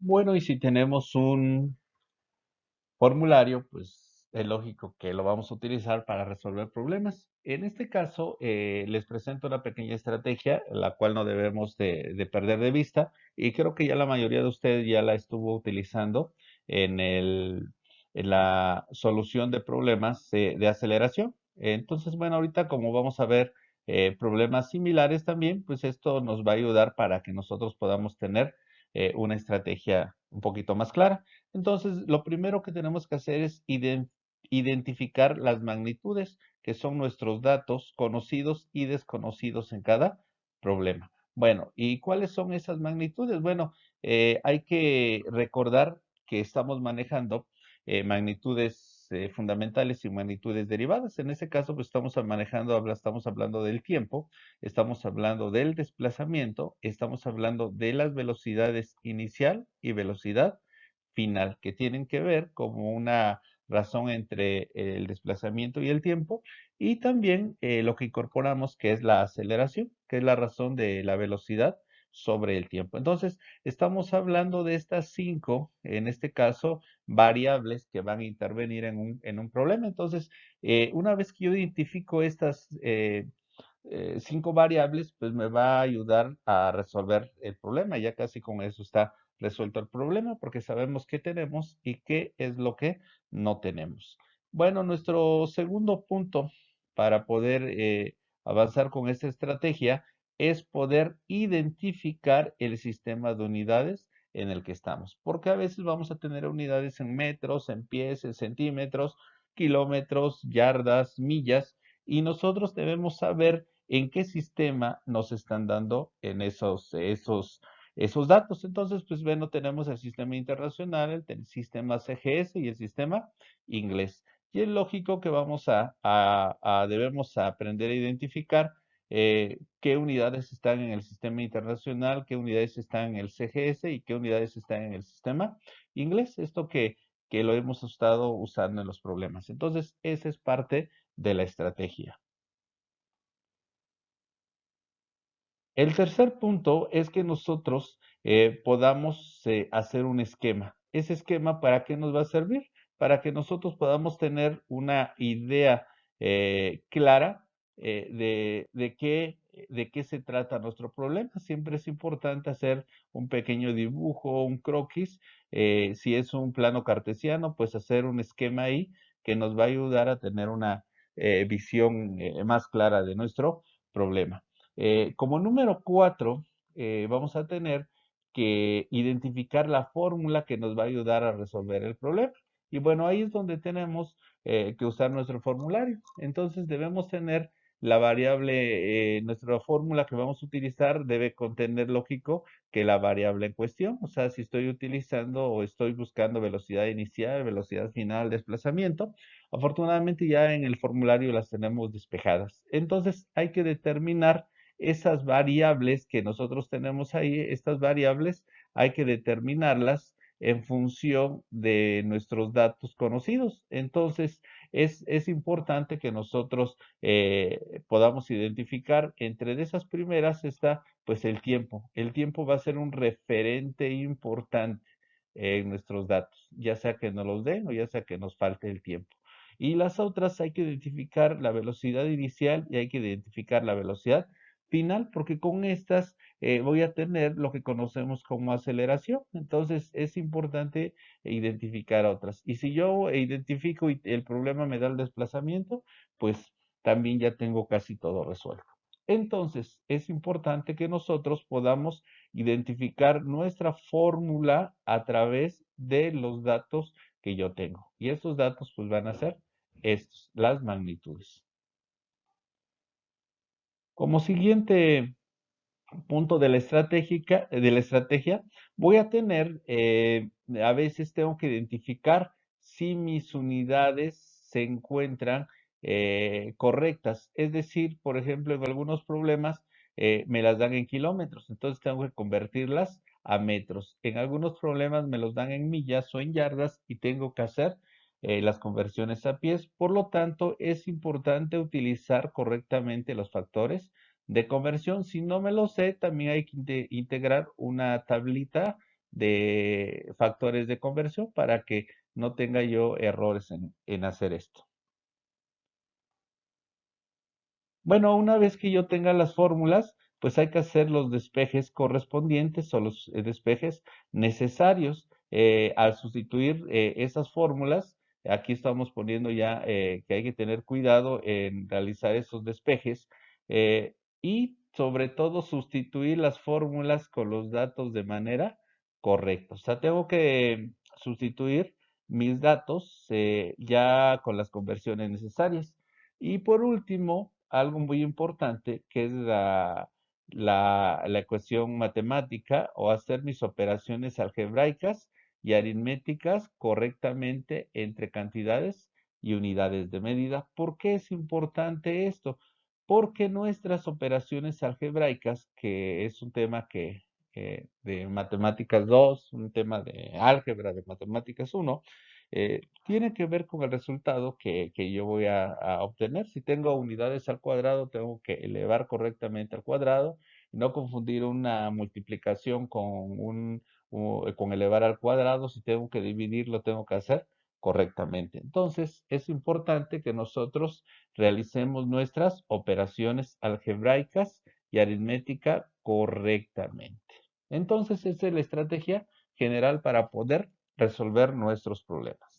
Bueno, y si tenemos un formulario, pues es lógico que lo vamos a utilizar para resolver problemas. En este caso, les presento una pequeña estrategia, la cual no debemos de perder de vista, y creo que ya la mayoría de ustedes ya la estuvo utilizando en en la solución de problemas de aceleración. Entonces, bueno, ahorita como vamos a ver problemas similares también, pues esto nos va a ayudar para que nosotros podamos tener una estrategia un poquito más clara. Entonces, lo primero que tenemos que hacer es identificar las magnitudes, que son nuestros datos conocidos y desconocidos en cada problema. Bueno, ¿y cuáles son esas magnitudes? Bueno, hay que recordar que estamos manejando magnitudes fundamentales y magnitudes derivadas. En ese caso, pues estamos hablando del tiempo, estamos hablando del desplazamiento, estamos hablando de las velocidades inicial y velocidad final, que tienen que ver como una razón entre el desplazamiento y el tiempo, y también lo que incorporamos, que es la aceleración, que es la razón de la velocidad sobre el tiempo. Entonces, estamos hablando de estas cinco, en este caso, variables que van a intervenir en en un problema. Entonces, una vez que yo identifico estas cinco variables, pues me va a ayudar a resolver el problema. Ya casi con eso está resuelto el problema porque sabemos qué tenemos y qué es lo que no tenemos. Bueno, nuestro segundo punto para poder avanzar con esta estrategia es poder identificar el sistema de unidades en el que estamos, porque a veces vamos a tener unidades en metros, en pies, en centímetros, kilómetros, yardas, millas, y nosotros debemos saber en qué sistema nos están dando en esos datos. Entonces, pues bueno, tenemos el sistema internacional, el sistema CGS y el sistema inglés. Y es lógico que debemos aprender a identificar qué unidades están en el sistema internacional, qué unidades están en el CGS y qué unidades están en el sistema inglés. Que lo hemos estado usando en los problemas. Entonces, esa es parte de la estrategia. El tercer punto es que nosotros podamos hacer un esquema. Ese esquema, ¿para qué nos va a servir? Para que nosotros podamos tener una idea clara de qué se trata nuestro problema. Siempre es importante hacer un pequeño dibujo, un croquis. Si es un plano cartesiano, pues hacer un esquema ahí que nos va a ayudar a tener una visión más clara de nuestro problema. Como número cuatro, vamos a tener que identificar la fórmula que nos va a ayudar a resolver el problema. Y bueno, ahí es donde tenemos que usar nuestro formulario. Entonces debemos tener la variable, nuestra fórmula que vamos a utilizar debe contener, lógico, que la variable en cuestión. O sea, si estoy utilizando o estoy buscando velocidad inicial, velocidad final, desplazamiento, afortunadamente ya en el formulario las tenemos despejadas. Entonces hay que determinar esas variables que nosotros tenemos ahí, estas variables hay que determinarlas en función de nuestros datos conocidos. Entonces, es importante que nosotros podamos identificar entre de esas primeras está pues el tiempo. El tiempo va a ser un referente importante en nuestros datos, ya sea que nos los den o ya sea que nos falte el tiempo. Y las otras hay que identificar la velocidad inicial y hay que identificar la velocidad final, porque con estas voy a tener lo que conocemos como aceleración. Entonces es importante identificar otras. Y si yo identifico y el problema me da el desplazamiento, pues también ya tengo casi todo resuelto. Entonces es importante que nosotros podamos identificar nuestra fórmula a través de los datos que yo tengo. Y estos datos pues van a ser estos, las magnitudes. Como siguiente punto de de la estrategia, voy a tener, a veces tengo que identificar si mis unidades se encuentran correctas. Es decir, por ejemplo, en algunos problemas me las dan en kilómetros, entonces tengo que convertirlas a metros. En algunos problemas me los dan en millas o en yardas y tengo que hacer las conversiones a pies. Por lo tanto, es importante utilizar correctamente los factores de conversión. Si no me lo sé, también hay que integrar una tablita de factores de conversión para que no tenga yo errores en hacer esto. Bueno, una vez que yo tenga las fórmulas, pues hay que hacer los despejes correspondientes o los despejes necesarios. Al sustituir esas fórmulas, aquí estamos poniendo ya que hay que tener cuidado en realizar esos despejes y sobre todo sustituir las fórmulas con los datos de manera correcta. O sea, tengo que sustituir mis datos ya con las conversiones necesarias. Y por último, algo muy importante, que es la ecuación matemática o hacer mis operaciones algebraicas y aritméticas correctamente entre cantidades y unidades de medida. ¿Por qué es importante esto? Porque nuestras operaciones algebraicas, que es un tema de matemáticas 2, un tema de álgebra de matemáticas 1, tiene que ver con el resultado que yo voy a obtener. Si tengo unidades al cuadrado, tengo que elevar correctamente al cuadrado y no confundir una multiplicación con elevar al cuadrado. Si tengo que dividir, lo tengo que hacer correctamente. Entonces, es importante que nosotros realicemos nuestras operaciones algebraicas y aritmética correctamente. Entonces, esa es la estrategia general para poder resolver nuestros problemas.